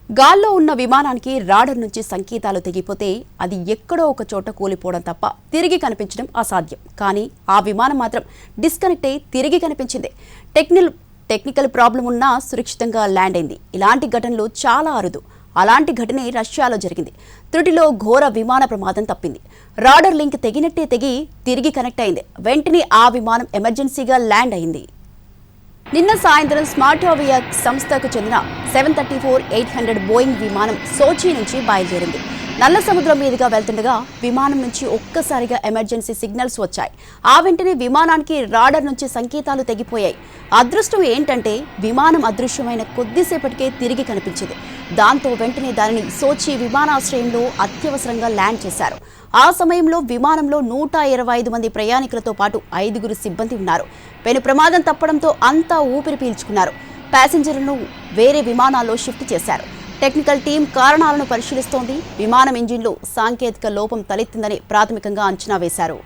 గాల్లో ఉన్న విమానానికి రాడర్ నుంచి సంకేతాలు తెగిపోతే అది ఎక్కడో ఒక చోట కూలిపోవడం తప్ప తిరిగి కనిపించడం అసాధ్యం. కానీ ఆ విమానం మాత్రం డిస్కనెక్ట్ అయి తిరిగి కనిపించింది. టెక్నికల్ ప్రాబ్లం ఉన్నా సురక్షితంగా ల్యాండ్ అయింది. ఇలాంటి ఘటనలు చాలా అరుదు. అలాంటి ఘటనే రష్యాలో జరిగింది. త్రుటిలో ఘోర విమాన ప్రమాదం తప్పింది. రాడర్ లింక్ తెగినట్టే తెగి తిరిగి కనెక్ట్ అయింది. వెంటనే ఆ విమానం ఎమర్జెన్సీగా ల్యాండ్ అయింది. నిన్న సాయంత్రం స్మార్టోవియా సంస్థకు చెందిన 734-800 బోయింగ్ విమానం సోచీ నుంచి బయలుదేరింది. నల్ల సముద్రం మీదుగా వెళ్తుండగా విమానం నుంచి ఒక్కసారిగా ఎమర్జెన్సీ సిగ్నల్స్ వచ్చాయి. ఆ వెంటనే విమానానికి రాడర్ నుంచి సంకేతాలు తెగిపోయాయి. అదృష్టం ఏంటంటే విమానం అదృశ్యమైన కొద్దిసేపటికే తిరిగి కనిపించింది. దాంతో వెంటనే దానిని సోచీ విమానాశ్రయంలో అత్యవసరంగా ల్యాండ్ చేశారు. ఆ సమయంలో విమానంలో 125 మంది ప్రయాణికులతో పాటు 5 సిబ్బంది ఉన్నారు. పెను ప్రమాదం తప్పడంతో అంతా ఊపిరి పీల్చుకున్నారు. ప్యాసింజర్లను వేరే విమానాల్లో షిఫ్ట్ చేశారు. టెక్నికల్ టీం కారణాలను పరిశీలిస్తోంది. విమానం ఇంజిన్లో సాంకేతిక లోపం తలెత్తిందని ప్రాథమికంగా అంచనా వేశారు.